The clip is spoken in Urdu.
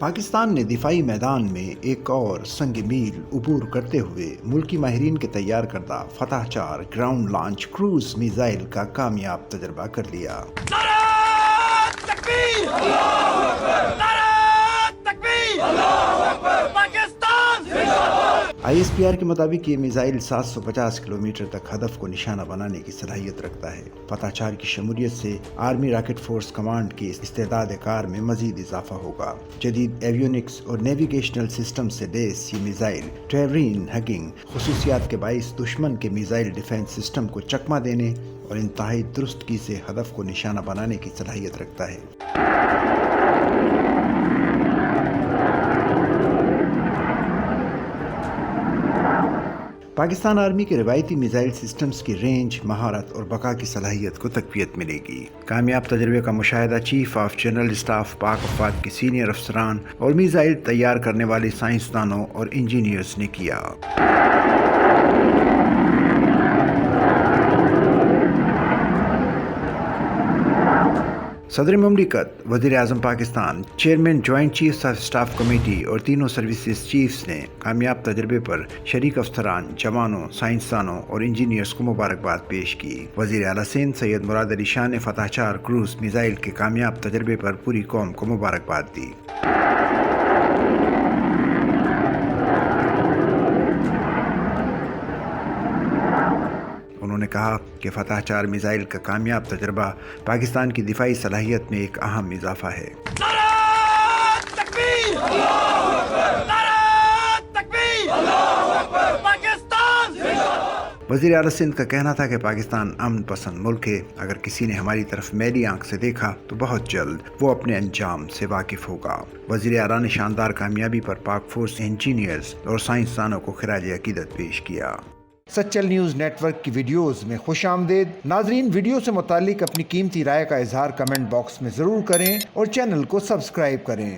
پاکستان نے دفاعی میدان میں ایک اور سنگ میل عبور کرتے ہوئے ملکی ماہرین کے تیار کردہ فتح 4 گراؤنڈ لانچ کروز میزائل کا کامیاب تجربہ کر لیا۔ ISPR کے مطابق یہ میزائل 750 کلومیٹر تک ہدف کو نشانہ بنانے کی صلاحیت رکھتا ہے۔ فتح 4 کی شمولیت سے آرمی راکٹ فورس کمانڈ کی استعداد کار میں مزید اضافہ ہوگا۔ جدید ایویونکس اور نیویگیشنل سسٹم سے لیس یہ میزائل ٹیرین ہگنگ خصوصیات کے باعث دشمن کے میزائل ڈیفنس سسٹم کو چکمہ دینے اور انتہائی درستگی سے ہدف کو نشانہ بنانے کی صلاحیت رکھتا ہے۔ پاکستان آرمی کے روایتی میزائل سسٹمز کی رینج، مہارت اور بقا کی صلاحیت کو تقویت ملے گی۔ کامیاب تجربے کا مشاہدہ چیف آف جنرل اسٹاف پاک افواج کے سینئر افسران اور میزائل تیار کرنے والے سائنسدانوں اور انجینئرز نے کیا۔ صدر مملکت، وزیر اعظم Pakistan, chairman joint chiefs of staff committee اور تینوں سروسز چیفز نے کامیاب تجربے پر شریک افسران، جوانوں، سائنسدانوں اور انجینئرز کو مبارکباد پیش کی۔ وزیر اعلیٰ سندھ سید مراد علی شاہ نے فتح 4 کروز میزائل کے کامیاب تجربے پر پوری قوم کو مبارکباد دی۔ انہوں نے کہا کہ فتح 4 میزائل کا کامیاب تجربہ پاکستان کی دفاعی صلاحیت میں ایک اہم اضافہ ہے۔ وزیر اعلیٰ سندھ کا کہنا تھا کہ پاکستان امن پسند ملک ہے۔ اگر کسی نے ہماری طرف میلی آنکھ سے دیکھا تو بہت جلد وہ اپنے انجام سے واقف ہوگا۔ وزیر اعلیٰ نے شاندار کامیابی پر پاک فورس انجینئرز اور سائنسدانوں کو خراج عقیدت پیش کیا۔ سچل نیوز نیٹ ورک کی ویڈیوز میں خوش آمدید۔ ناظرین، ویڈیو سے متعلق اپنی قیمتی رائے کا اظہار کمنٹ باکس میں ضرور کریں اور چینل کو سبسکرائب کریں۔